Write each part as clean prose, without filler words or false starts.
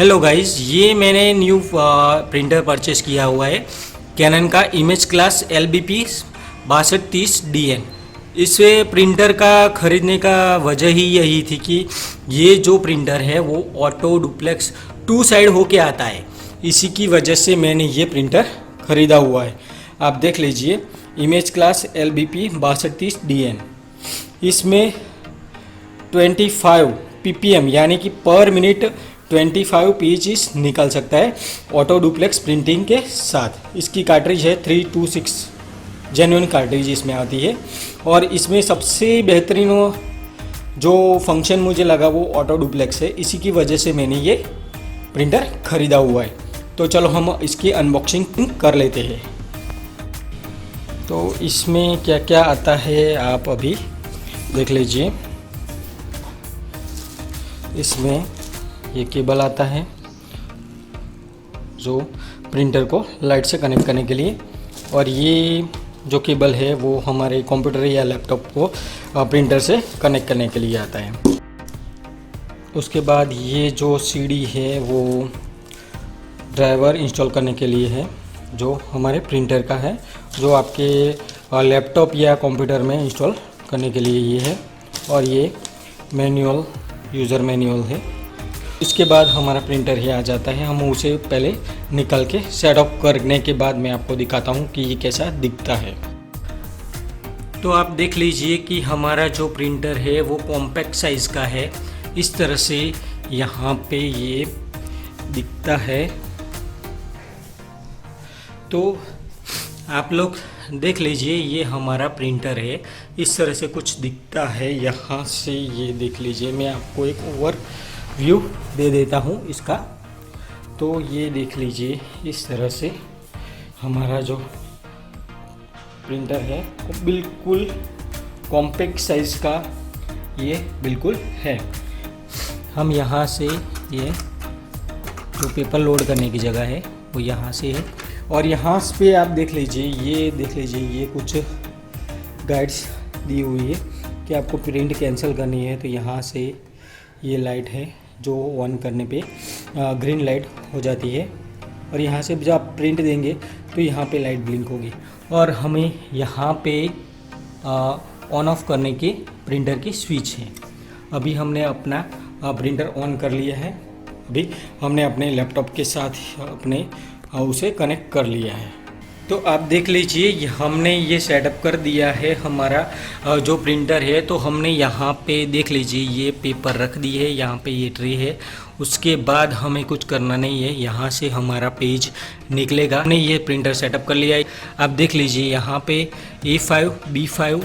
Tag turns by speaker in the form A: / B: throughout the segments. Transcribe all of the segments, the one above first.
A: Hello guys, ये मैंने new printer purchase किया हुआ है कैनन का इमेज क्लास LBP 6230DN। इस प्रिंटर का ख़रीदने का वजह ही यही थी कि ये जो प्रिंटर है वो ऑटो डुप्लेक्स 2 साइड होके आता है। इसी की वजह से मैंने ये प्रिंटर ख़रीदा हुआ है। आप देख लीजिए, इमेज क्लास LBP 6230DN। इसमें 25 ppm यानी कि पर मिनट 25 पेजेस निकल सकता है ऑटो डुप्लेक्स प्रिंटिंग के साथ। इसकी कार्ट्रिज है 326 जेन्युइन कार्ट्रिज इसमें आती है। और इसमें सबसे बेहतरीन जो फंक्शन मुझे लगा वो ऑटो डुप्लेक्स है। इसी की वजह से मैंने ये प्रिंटर ख़रीदा हुआ है। तो चलो हम इसकी अनबॉक्सिंग कर लेते हैं। तो इसमें क्या क्या आता है आप अभी देख लीजिए। इसमें ये केबल आता है जो प्रिंटर को लाइट से कनेक्ट करने के लिए, और ये जो केबल है वो हमारे कंप्यूटर या लैपटॉप को प्रिंटर से कनेक्ट करने के लिए आता है। उसके बाद ये जो CD है वो ड्राइवर इंस्टॉल करने के लिए है, जो हमारे प्रिंटर का है, जो आपके लैपटॉप या कंप्यूटर में इंस्टॉल करने के लिए ये है। और ये मैनुअल, यूज़र मैनुअल है। इसके बाद हमारा प्रिंटर ही आ जाता है। हम उसे पहले निकल के सेट अप करने के बाद मैं आपको दिखाता हूँ कि ये कैसा दिखता है। तो आप देख लीजिए कि हमारा जो प्रिंटर है वो कॉम्पैक्ट साइज़ का है। इस तरह से यहाँ पे ये दिखता है। तो आप लोग देख लीजिए, ये हमारा प्रिंटर है। इस तरह से कुछ दिखता है यहाँ से। ये देख लीजिए, मैं आपको एक ओवर व्यू दे देता हूँ इसका। तो ये देख लीजिए, इस तरह से हमारा जो प्रिंटर है वो बिल्कुल कॉम्पैक्ट साइज़ का ये बिल्कुल है। हम यहाँ से ये जो पेपर लोड करने की जगह है वो यहाँ से है। और यहाँ पे आप देख लीजिए, ये देख लीजिए, ये कुछ गाइड्स दी हुई है कि आपको प्रिंट कैंसिल करनी है तो यहाँ से ये लाइट है जो ऑन करने पे ग्रीन लाइट हो जाती है। और यहाँ से जब आप प्रिंट देंगे तो यहाँ पे लाइट ब्लिंक होगी। और हमें यहाँ पे ऑन ऑफ करने की प्रिंटर की स्विच है। अभी हमने अपना प्रिंटर ऑन कर लिया है। अभी हमने अपने लैपटॉप के साथ अपने उसे कनेक्ट कर लिया है। तो आप देख लीजिए, हमने ये सेटअप कर दिया है हमारा जो प्रिंटर है। तो हमने यहाँ पे देख लीजिए ये पेपर रख दी है, यहाँ पे ये ट्रे है। उसके बाद हमें कुछ करना नहीं है, यहाँ से हमारा पेज निकलेगा। हमने ये प्रिंटर सेटअप कर लिया है। आप देख लीजिए यहाँ पे A5, B5,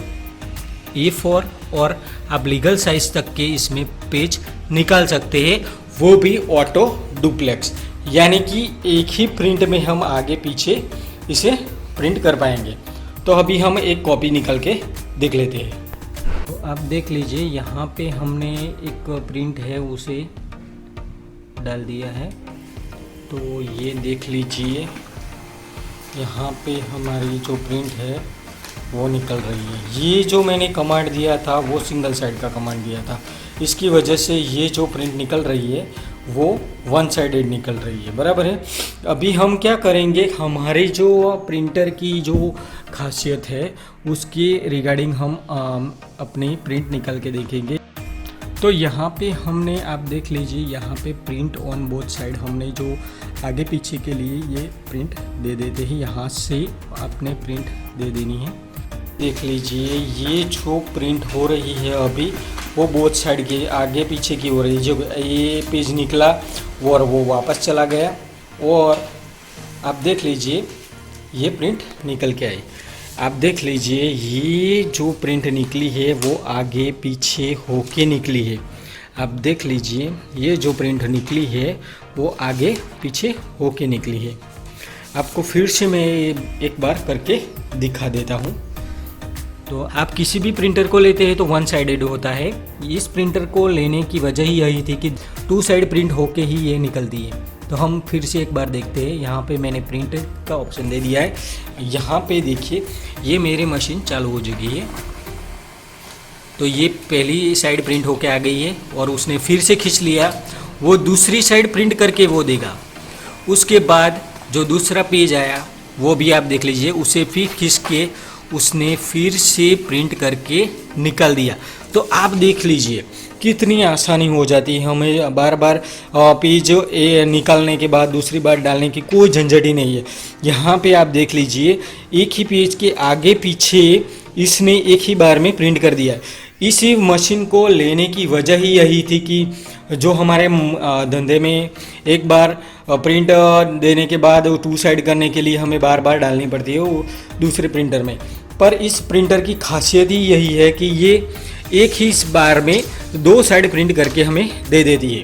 A: A4 और आप लीगल साइज़ तक के इसमें पेज निकाल सकते हैं, वो भी ऑटो डुप्लेक्स। यानी कि एक ही प्रिंट में हम आगे पीछे इसे प्रिंट कर पाएंगे। तो अभी हम एक कॉपी निकल के देख लेते हैं। तो आप देख लीजिए, यहाँ पे हमने एक प्रिंट है उसे डाल दिया है। तो ये देख लीजिए, यहाँ पे हमारी जो प्रिंट है वो निकल रही है। ये जो मैंने कमांड दिया था वो सिंगल साइड का कमांड दिया था। इसकी वजह से ये जो प्रिंट निकल रही है वो वन साइडेड निकल रही है, बराबर है। अभी हम क्या करेंगे, हमारे जो प्रिंटर की जो खासियत है उसके रिगार्डिंग हम अपनी प्रिंट निकल के देखेंगे। तो यहाँ पे हमने, आप देख लीजिए, यहाँ पे प्रिंट ऑन बोथ साइड हमने जो आगे पीछे के लिए ये प्रिंट दे देते हैं। यहाँ से आपने प्रिंट दे देनी है। देख लीजिए, ये जो प्रिंट हो रही है अभी वो बोथ साइड के आगे पीछे की हो रही है। जब ये पेज निकला और वो वापस चला गया, और आप देख लीजिए ये प्रिंट निकल के आई। आप देख लीजिए, ये जो प्रिंट निकली है वो आगे पीछे होके निकली है। आप देख लीजिए, ये जो प्रिंट निकली है वो आगे पीछे होके निकली है। आपको फिर से मैं एक बार करके दिखा देता हूँ। तो आप किसी भी प्रिंटर को लेते हैं तो वन साइडेड होता है। इस प्रिंटर को लेने की वजह ही यही थी कि 2 साइड प्रिंट होके ही ये निकलती है। तो हम फिर से एक बार देखते हैं। यहाँ पे मैंने प्रिंट का ऑप्शन दे दिया है। यहाँ पे देखिए, ये मेरी मशीन चालू हो चुकी है। तो ये पहली साइड प्रिंट होके आ गई है और उसने फिर से खींच लिया वो दूसरी साइड प्रिंट करके वो देगा। उसके बाद जो दूसरा पेज आया वो भी आप देख लीजिए, उसे फिर खींच के उसने फिर से प्रिंट करके निकाल दिया। तो आप देख लीजिए कितनी आसानी हो जाती है, हमें बार बार पेज निकालने के बाद दूसरी बार डालने की कोई झंझट ही नहीं है। यहाँ पे आप देख लीजिए एक ही पेज के आगे पीछे इसने एक ही बार में प्रिंट कर दिया। इसी मशीन को लेने की वजह ही यही थी कि जो हमारे धंधे में एक बार प्रिंट देने के बाद 2 साइड करने के लिए हमें बार बार डालनी पड़ती है वो दूसरे प्रिंटर में। पर इस प्रिंटर की खासियत ही यही है कि ये एक ही इस बार में 2 साइड प्रिंट करके हमें दे देती है।